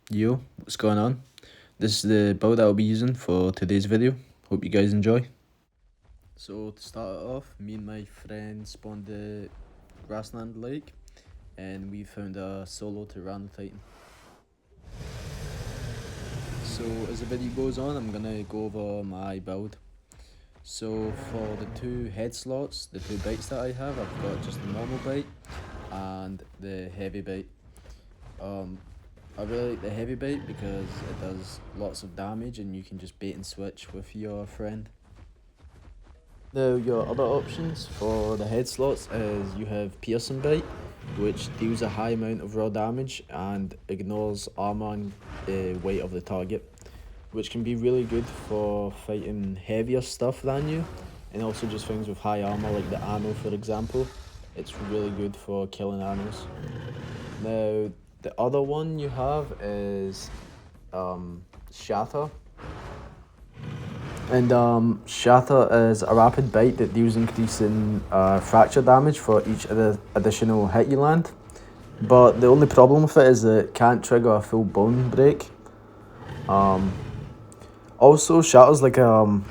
Yo, what's going on? This is the build I'll be using for today's video. Hope you guys enjoy. So to start it off, me and my friend spawned the grassland lake and we found a solo Tyranno Titan. So as the video goes on, I'm gonna go over my build. So for the two head slots, the two bites that I have, I've got just the normal bite and the heavy bite. I really like the heavy bite because it does lots of damage and you can just bait and switch with your friend. Now your other options for the head slots is you have piercing bite, which deals a high amount of raw damage and ignores armor and weight of the target, which can be really good for fighting heavier stuff than you, and also just things with high armor like the Anno for example. It's really good for killing Annos. Now the other one you have is Shatter. And Shatter is a rapid bite that deals increasing fracture damage for each of the additional hit you land. But the only problem with it is that it can't trigger a full bone break. Also, Shatter's like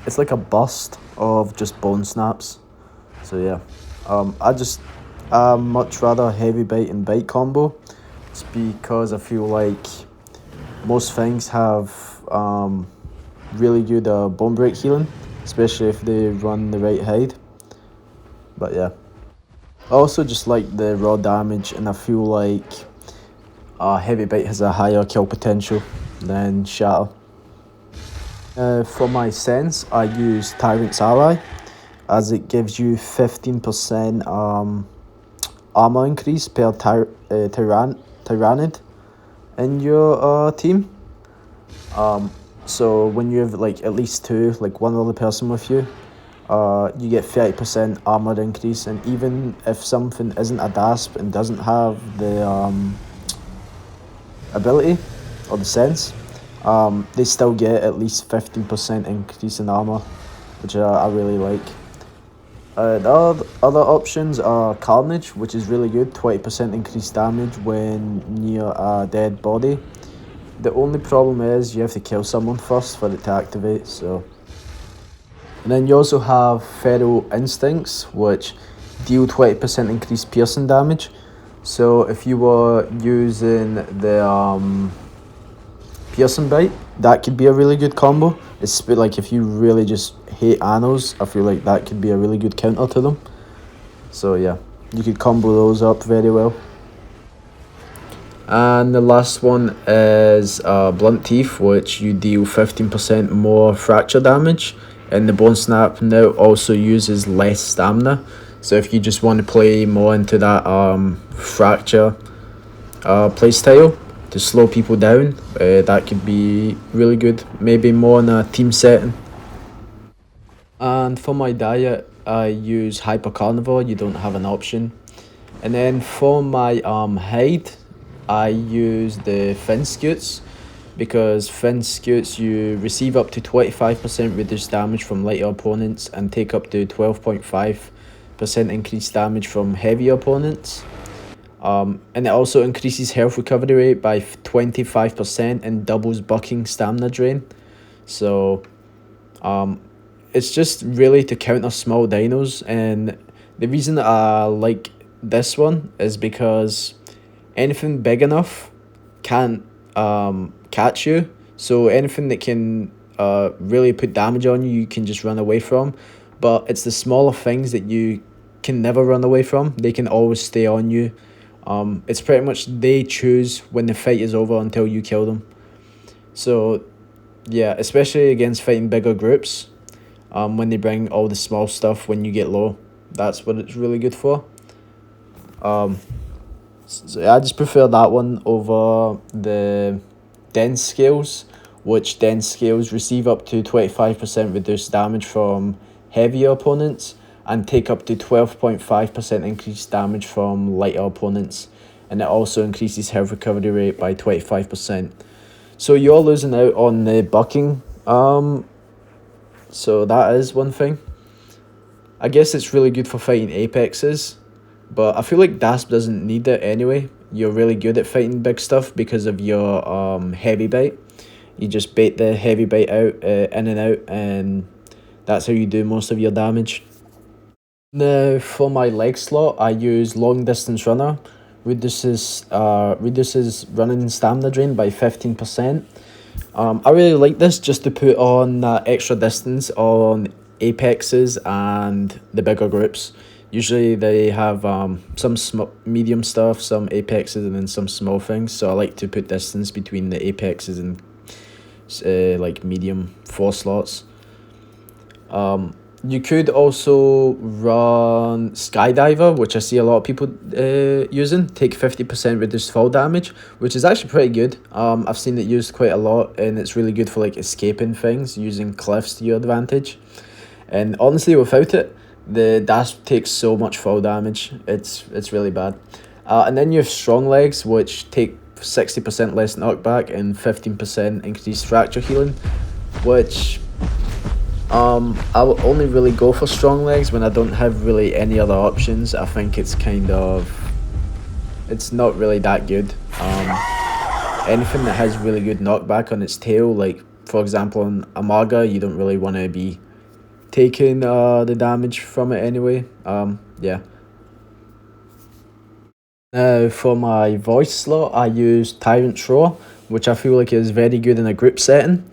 it's like a burst of just bone snaps. So yeah, I much rather heavy bite and bite combo. It's because I feel like most things have really good bone break healing, especially if they run the right hide. But yeah, I also just like the raw damage, and I feel like heavy bite has a higher kill potential than Shatter. For my sense, I use Tyrant's Ally, as it gives you 15% armor increase per Tyrannid in your team. So when you have like at least two, like one other person with you, you get 30% armor increase, and even if something isn't a Dasp and doesn't have the ability or the sense, they still get at least 15% increase in armor, which I really like. The other options are Carnage, which is really good, 20% increased damage when near a dead body. The only problem is you have to kill someone first for it to activate, so. And then you also have Feral Instincts, which deal 20% increased piercing damage. So if you were using the piercing bite, that could be a really good combo. It's like if you really just hate Annos, I feel like that could be a really good counter to them. So yeah, you could combo those up very well. And the last one is Blunt Teeth, which you deal 15% more fracture damage. And the Bone Snap now also uses less stamina. So if you just want to play more into that fracture playstyle to slow people down, that could be really good. Maybe more in a team setting. And for my diet, I use Hyper Carnivore. You don't have an option. And then for my hide, I use the Fin Scutes, because Fin Scutes you receive up to 25% reduced damage from lighter opponents and take up to 12.5% increased damage from heavier opponents. And it also increases health recovery rate by 25% and doubles bucking stamina drain. So it's just really to counter small dinos, and the reason that I like this one is because anything big enough can't catch you. So anything that can really put damage on you, you can just run away from. But it's the smaller things that you can never run away from. They can always stay on you. It's pretty much they choose when the fight is over until you kill them. So yeah, especially against fighting bigger groups, when they bring all the small stuff when you get low, that's what it's really good for. So I just prefer that one over the dense scales, which dense scales receive up to 25% reduced damage from heavier opponents and take up to 12.5% increased damage from lighter opponents, and it also increases health recovery rate by 25%. So you're losing out on the bucking, so that is one thing. I guess it's really good for fighting apexes, but I feel like Dasp doesn't need it anyway. you're really good at fighting big stuff because of your heavy bite. You just bait the heavy bite out, in and out, and that's how you do most of your damage. Now for my leg slot, I use long distance runner. Reduces running stamina drain by 15%. I really like this just to put on that extra distance on apexes and the bigger groups. Usually they have some medium stuff, some apexes, and then some small things. So I like to put distance between the apexes and like medium 4 slots. You could also run Skydiver, which I see a lot of people using. Take 50% reduced fall damage, which is actually pretty good. I've seen it used quite a lot, and it's really good for like escaping things, using cliffs to your advantage. And honestly, without it, the Dasp takes so much fall damage. It's really bad. And then you have Strong Legs, which take 60% less knockback and 15% increased fracture healing, which I will only really go for Strong Legs when I don't have really any other options. I think it's not really that good. Anything that has really good knockback on its tail, like for example on Amaga, you don't really want to be taking the damage from it anyway. Yeah. Now for my voice slot, I use Tyrant's Roar, which I feel like is very good in a group setting.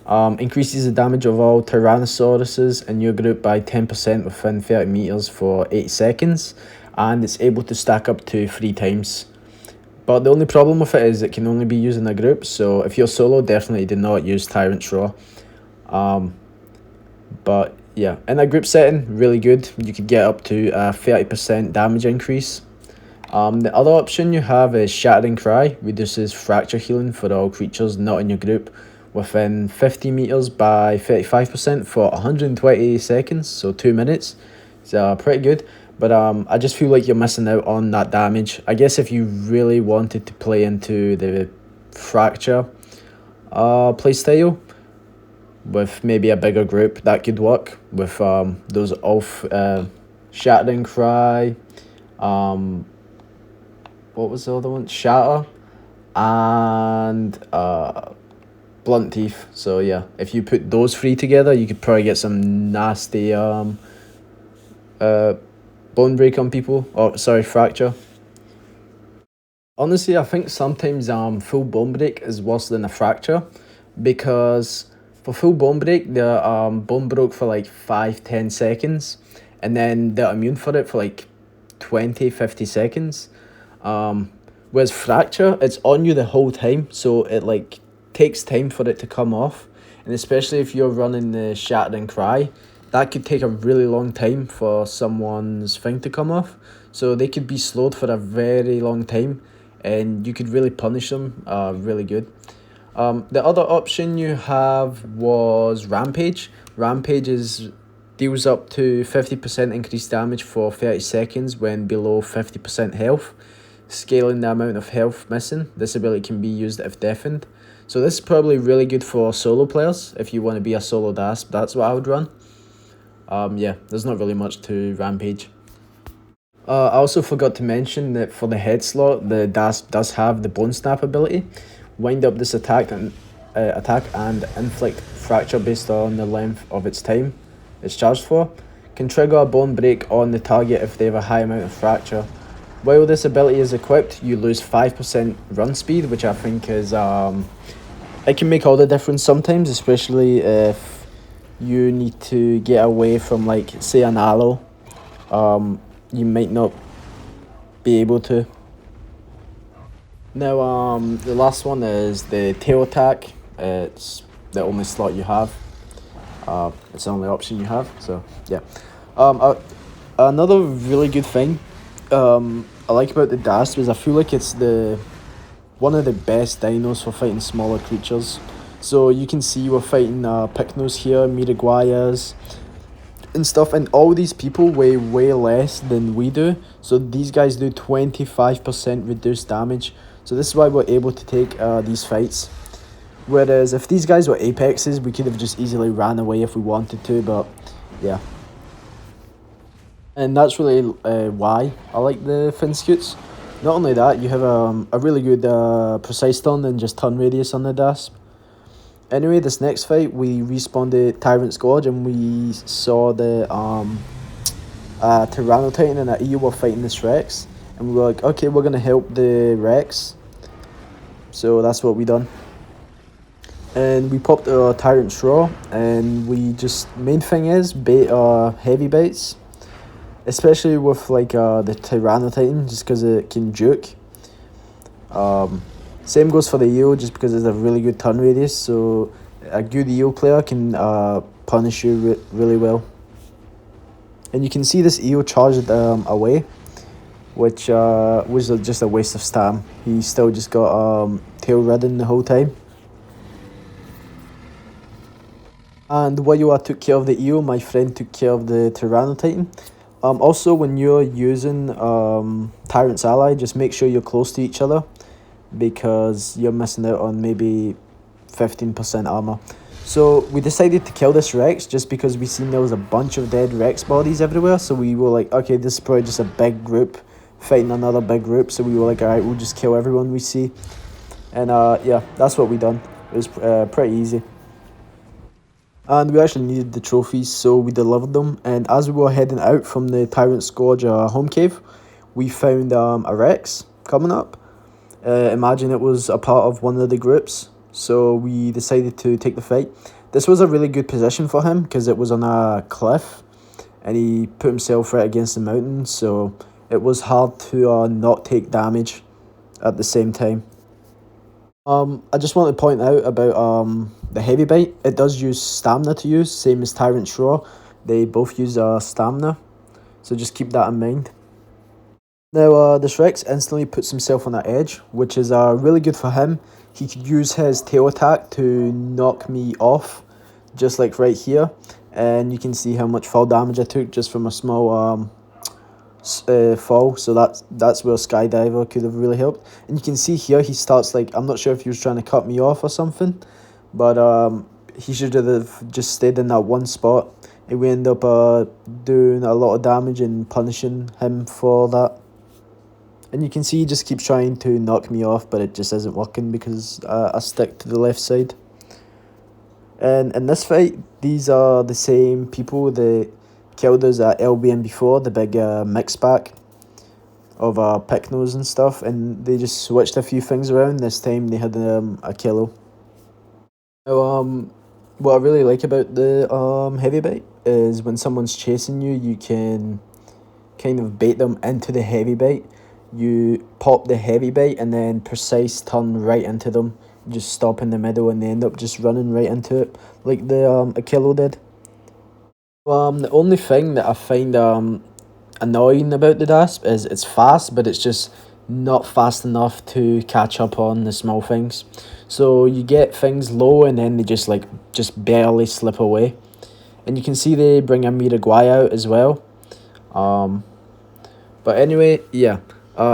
Increases the damage of all Tyrannosauruses in your group by 10% within 30 meters for 8 seconds, and it's able to stack up to 3 times. But the only problem with it is it can only be used in a group, so if you're solo, definitely do not use Tyrant's Roar. But yeah, in a group setting, really good. You could get up to a 30% damage increase. The other option you have is Shattering Cry, reduces fracture healing for all creatures not in your group within 50 meters by 35% for 120 seconds, so 2 minutes. It's pretty good, but I just feel like you're missing out on that damage. I guess if you really wanted to play into the fracture playstyle with maybe a bigger group, that could work with those Shattering Cry, what was the other one? Shatter, and Blunt Teeth. So yeah, if you put those 3 together, you could probably get some nasty bone break on people. Oh, sorry, fracture. Honestly, I think sometimes full bone break is worse than a fracture, because for full bone break, they're bone broke for like 5-10 seconds, and then they're immune for it for like 20-50 seconds. Whereas fracture, it's on you the whole time, so it like takes time for it to come off, and especially if you're running the Shattering Cry, that could take a really long time for someone's thing to come off, so they could be slowed for a very long time, and you could really punish them really good. The other option you have was Rampage. Deals up to 50% increased damage for 30 seconds when below 50% health, scaling the amount of health missing. This ability can be used if deafened. So this is probably really good for solo players. If you want to be a solo Dasp, that's what I would run. Yeah, there's not really much to Rampage. I also forgot to mention that for the head slot, the Dasp does have the Bone Snap ability. Wind up this attack and inflict fracture based on the length of its time it's charged for. Can trigger a bone break on the target if they have a high amount of fracture. While this ability is equipped, you lose 5% run speed, which I think is it can make all the difference sometimes, especially if you need to get away from, like, say an aloe. You might not be able to. Now the last one is the tail attack. It's the only slot you have. It's the only option you have, so yeah. Another really good thing I like about the Dasp is I feel like it's one of the best dinos for fighting smaller creatures. So you can see we're fighting Pycnos here, Miriguayas, and stuff, and all these people weigh way less than we do. So these guys do 25% reduced damage. So this is why we're able to take these fights. Whereas if these guys were apexes, we could have just easily ran away if we wanted to, but yeah. And that's really why I like the fin scutes. Not only that, you have a really good precise turn and just turn radius on the Dasp. Anyway, this next fight, we respawned at Tyrant's Gorge and we saw the Tyranno Titan and EU were fighting this Rex. And we were like, okay, we're going to help the Rex. So that's what we done. And we popped our Tyrant's Raw, and we just, main thing is, bait heavy baits. Especially with like the Tyranno Titan, just because it can juke. Same goes for the EO, just because it's a really good turn radius, so a good EO player can punish you really well. And you can see this EO charged away, which was just a waste of stam. He still just got tail ridden the whole time. And while you took care of the EO, my friend took care of the Tyranno Titan. Also, when you're using Tyrant's Ally, just make sure you're close to each other, because you're missing out on maybe 15% armor. So we decided to kill this Rex just because we seen there was a bunch of dead Rex bodies everywhere. So we were like, okay, this is probably just a big group fighting another big group. So we were like, alright, we'll just kill everyone we see. And yeah, that's what we done. It was pretty easy. And we actually needed the trophies, so we delivered them. And as we were heading out from the Tyrant's Gorge home cave, we found a Rex coming up. Imagine it was a part of one of the groups, so we decided to take the fight. This was a really good position for him because it was on a cliff and he put himself right against the mountain, so it was hard to not take damage at the same time. I just want to point out about the heavy bite. It does use stamina to use, same as Tyrant's Raw. They both use stamina, so just keep that in mind. Now, this Rex instantly puts himself on that edge, which is really good for him. He could use his tail attack to knock me off, just like right here. And you can see how much fall damage I took just from a small fall. So that's where Skydiver could have really helped. And you can see here he starts like, I'm not sure if he was trying to cut me off or something, but he should have just stayed in that one spot. And we end up doing a lot of damage and punishing him for that. And you can see he just keeps trying to knock me off, but it just isn't working because I stick to the left side. And in this fight, these are the same people that killed us at LBM before, the big mix pack of Pycnos and stuff, and they just switched a few things around. This time they had a kilo. Now, what I really like about the heavy bait is when someone's chasing you, you can kind of bait them into the heavy bait. You pop the heavy bait and then precise turn right into them. You just stop in the middle and they end up just running right into it, like the Achillo did. The only thing that I find annoying about the Dasp is it's fast, but it's just not fast enough to catch up on the small things. So you get things low and then they just barely slip away. And you can see they bring a Miragwai out as well. But anyway, yeah.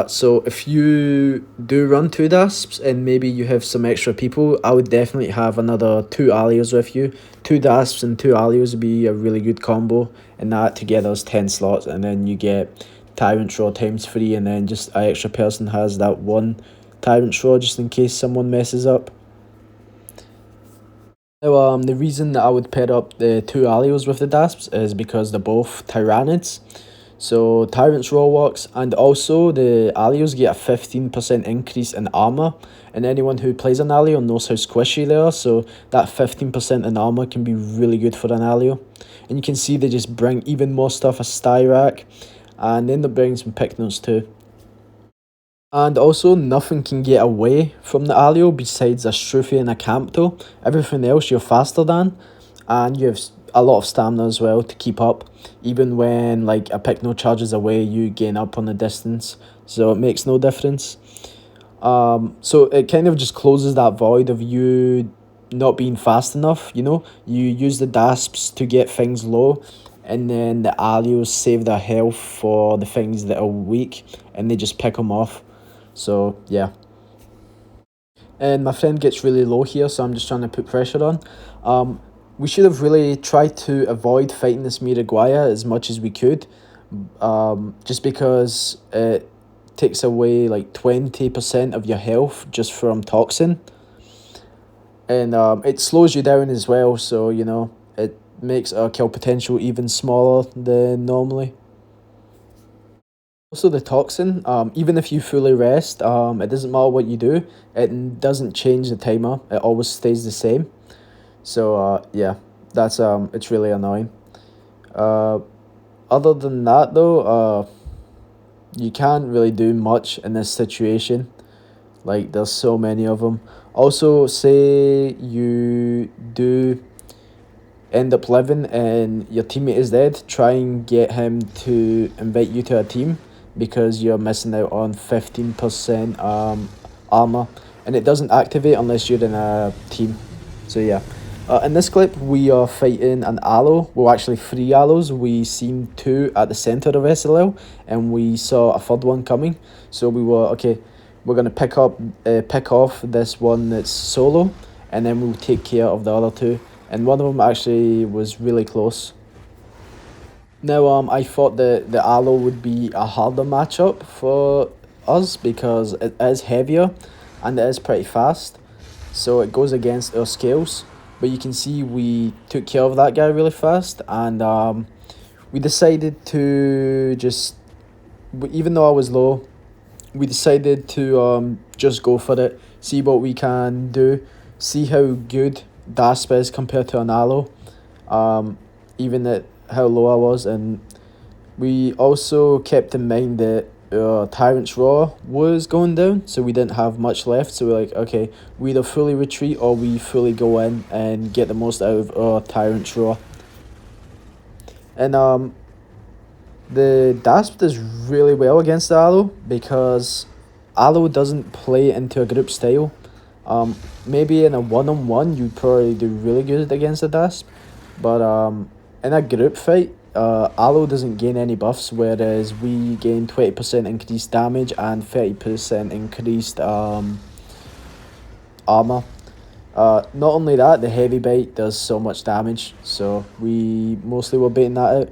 So if you do run 2 Dasps and maybe you have some extra people, I would definitely have another 2 Alios with you. 2 Dasps and 2 Alios would be a really good combo, and that together is 10 slots, and then you get Tyrant Raw times 3, and then just an extra person has that 1 Tyrant Raw just in case someone messes up. Now, the reason that I would pair up the 2 Alios with the Dasps is because they're both Tyrannids. So Tyrant's Raw works, and also the Alios get a 15% increase in armor, and anyone who plays an Alio knows how squishy they are, so that 15% in armor can be really good for an Alio. And you can see they just bring even more stuff as Styrac, and then they bring some Pycnos too. And also, nothing can get away from the Alio besides a Struthi and a Campto. Everything else you're faster than, and you have a lot of stamina as well to keep up. Even when like a Pycno charges away, you gain up on the distance, so it makes no difference. So it kind of just closes that void of you not being fast enough, you know? You use the Dasps to get things low, and then the Alios save their health for the things that are weak, and they just pick them off. So, yeah. And my friend gets really low here, so I'm just trying to put pressure on. We should have really tried to avoid fighting this Miragwaya as much as we could, just because it takes away like 20% of your health just from toxin, and it slows you down as well. So you know it makes our kill potential even smaller than normally. Also, the toxin, even if you fully rest, it doesn't matter what you do, it doesn't change the timer. It always stays the same. So yeah, that's it's really annoying. Uh, Other than that though, you can't really do much in this situation. Like there's so many of them. Also, say you do end up living and your teammate is dead, try and get him to invite you to a team because you're missing out on 15% armor, and it doesn't activate unless you're in a team. So yeah. In this clip, we are fighting an aloe. Well, actually, three aloes. We seen two at the center of SLL, and we saw a third one coming. So we were okay. We're gonna pick off this one that's solo, and then we'll take care of the other two. And one of them actually was really close. Now, I thought that the aloe would be a harder matchup for us because it is heavier, and it is pretty fast. So it goes against our skills. But you can see we took care of that guy really fast, and we decided to just, even though I was low, we decided to just go for it, see what we can do, see how good Dasp is compared to an aloe, even at how low I was. And we also kept in mind that Tyrant's Roar was going down, so we didn't have much left. So we're like, okay, we either fully retreat or we fully go in and get the most out of our Tyrant's Roar. And the Dasp does really well against the Aloe because Aloe doesn't play into a group style. Maybe in a one-on-one you'd probably do really good against the Dasp, but in a group fight, Aloe doesn't gain any buffs, whereas we gain 20% increased damage and 30% increased armor. Not only that, the heavy bite does so much damage, so we mostly were baiting that out.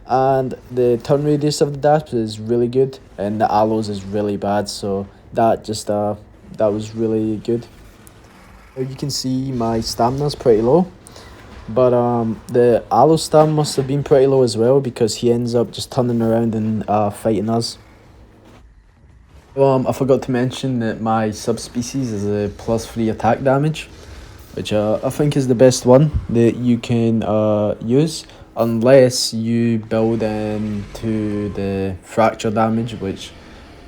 And the turn radius of the Dasp is really good, and the Aloes is really bad, so that just that was really good. You can see my stamina's pretty low, but the aloe stam must have been pretty low as well because he ends up just turning around and fighting us. I forgot to mention that my subspecies is a +3 attack damage, which I think is the best one that you can use, unless you build into the fracture damage, which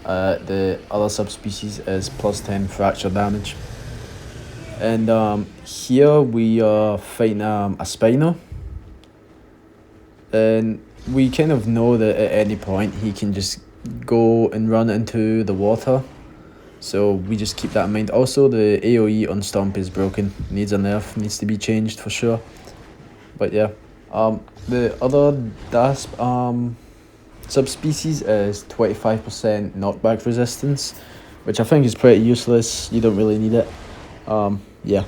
the other subspecies is +10 fracture damage. And here we are fighting a Spino, and we kind of know that at any point he can just go and run into the water, so we just keep that in mind. Also, the AoE on Stomp is broken, needs a nerf, needs to be changed for sure. But yeah, the other Dasp subspecies is 25% knockback resistance, which I think is pretty useless. You don't really need it. Yeah.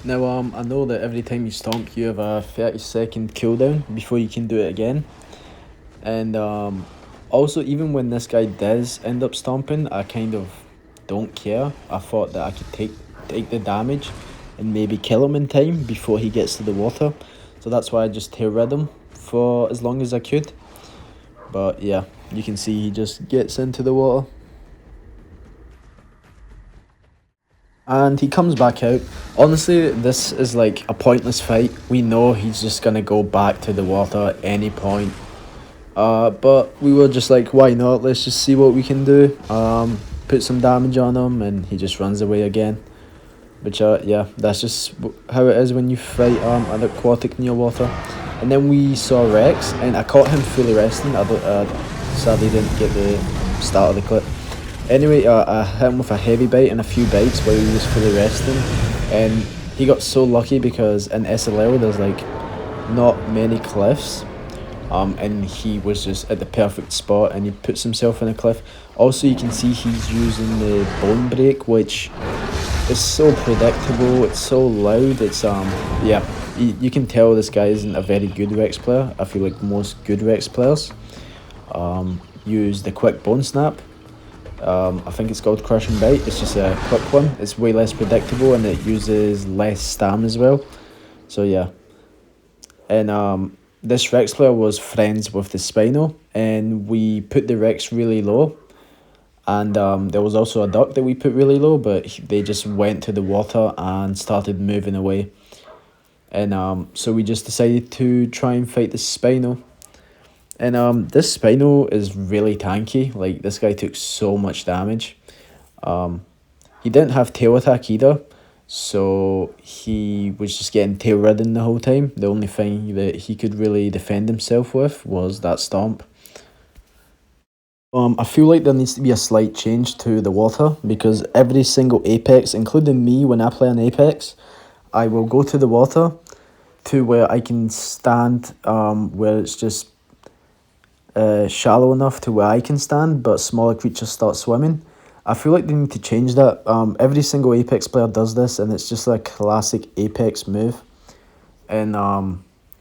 Now, I know that every time you stomp, you have a 30-second cooldown before you can do it again. And also, even when this guy does end up stomping, I kind of don't care. I thought that I could take the damage and maybe kill him in time before he gets to the water. So that's why I just tail read him for as long as I could. But yeah, you can see he just gets into the water. And he comes back out. Honestly, this is like a pointless fight. We know he's just gonna go back to the water at any point. But we were just like, why not? Let's just see what we can do. Put some damage on him, and he just runs away again. Which yeah, that's just how it is when you fight an aquatic near water. And then we saw Rex, and I caught him fully resting. I sadly didn't get the start of the clip. Anyway, I hit him with a heavy bite and a few bites while he was fully resting, and he got so lucky because in SLL there's like not many cliffs, and he was just at the perfect spot and he puts himself in a cliff. Also, you can see he's using the bone break, which is so predictable, it's so loud, it's yeah, you can tell this guy isn't a very good Rex player. I feel like most good Rex players. use the quick bone snap. I think it's called crush and bite. It's just a quick one. It's way less predictable and it uses less stam as well. So yeah. And this Rex player was friends with the Spino, and we put the Rex really low. And there was also a duck that we put really low, but they just went to the water and started moving away. And so we just decided to try and fight the Spino. And this Spino is really tanky. Like, this guy took so much damage. He didn't have tail attack either, so he was just getting tail ridden the whole time. The only thing that he could really defend himself with was that stomp. I feel like there needs to be a slight change to the water, because every single Apex, including me when I play an Apex, I will go to the water to where I can stand, where it's just shallow enough to where I can stand, but smaller creatures start swimming. I feel like they need to change that. Every single Apex player does this, and it's just a classic Apex move. And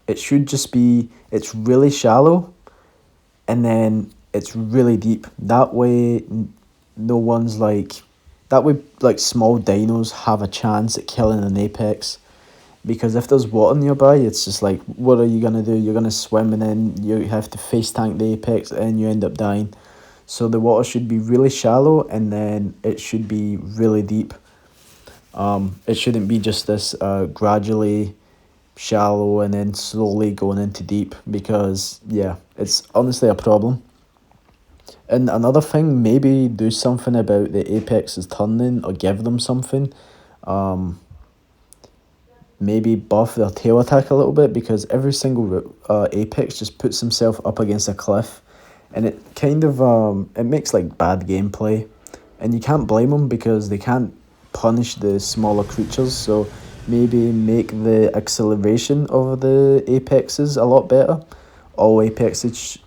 it should just be, it's really shallow, and then it's really deep. That way, no one's like, that way like small dinos have a chance at killing an Apex. Because if there's water nearby, it's just like, what are you going to do? You're going to swim, and then you have to face tank the Apex and you end up dying. So the water should be really shallow, and then it should be really deep. It shouldn't be just this gradually shallow and then slowly going into deep, because yeah, it's honestly a problem. And another thing, maybe do something about the Apex's turning, or give them something. Maybe buff their tail attack a little bit, because every single Apex just puts himself up against a cliff, and it kind of it makes like bad gameplay, and you can't blame them because they can't punish the smaller creatures. So maybe make the acceleration of the Apexes a lot better. All Apexes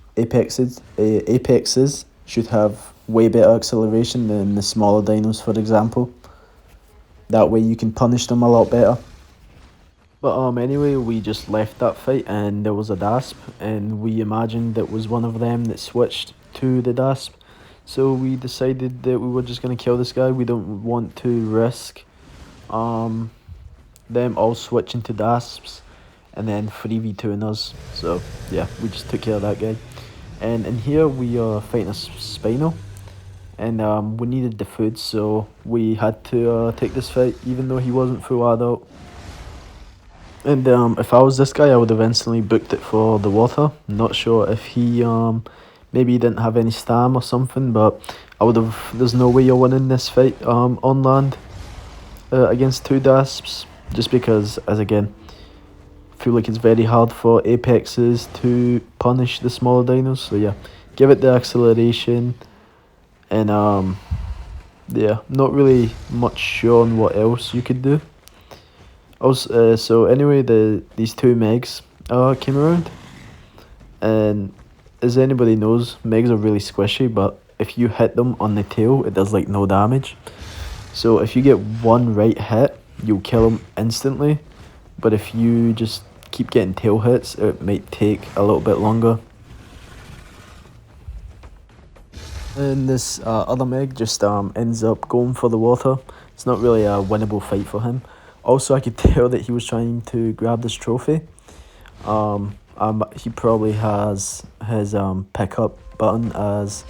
should have way better acceleration than the smaller dinos, for example. That way you can punish them a lot better. But anyway, we just left that fight, and there was a Dasp, and we imagined it was one of them that switched to the Dasp. So we decided that we were just gonna kill this guy. We don't want to risk them all switching to Dasps and then 3v2ing us. So yeah, we just took care of that guy. And in here we are fighting a Spino, and we needed the food, so we had to take this fight even though he wasn't full adult. And if I was this guy, I would have instantly booked it for the water. Not sure if he maybe he didn't have any stam or something, but I would have. There's no way you're winning this fight on land against two Dasps, just because, as again, I feel like it's very hard for Apexes to punish the smaller dinos. So yeah, give it the acceleration, and yeah, not really much sure on what else you could do. Also, so anyway, these two Megs came around, and as anybody knows, Megs are really squishy, but if you hit them on the tail, it does like no damage. So if you get one right hit, you'll kill them instantly, but if you just keep getting tail hits, it might take a little bit longer. And this other Meg just ends up going for the water. It's not really a winnable fight for him. Also, I could tell that he was trying to grab this trophy. He probably has his pickup button as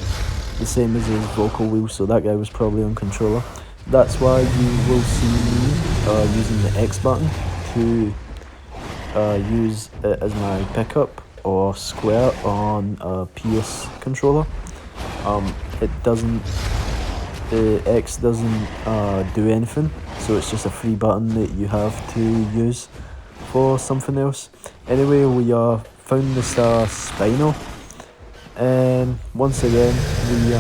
the same as his vocal wheel, so that guy was probably on controller. That's why you will see me using the X button to use it as my pickup, or square on a PS controller. It doesn't. The X doesn't do anything, so it's just a free button that you have to use for something else. Anyway, we found this Spino, and once again we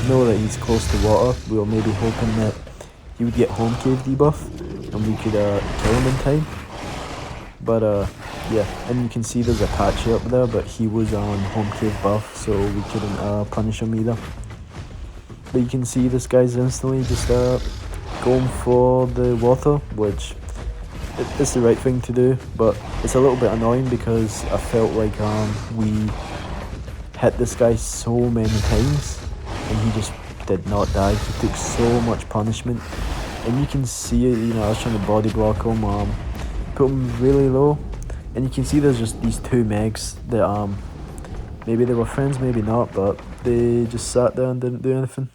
know that he's close to water. We were maybe hoping that he would get home cave debuff and we could kill him in time. But yeah, and you can see there's a Apache up there, but he was on home cave buff, so we couldn't punish him either. But you can see this guy's instantly just going for the water, which it's the right thing to do, but it's a little bit annoying because I felt like we hit this guy so many times and he just did not die. He took so much punishment, and you can see it. I was trying to body block him, put him really low, and you can see there's just these two megs that maybe they were friends, maybe not, but they just sat there and didn't do anything.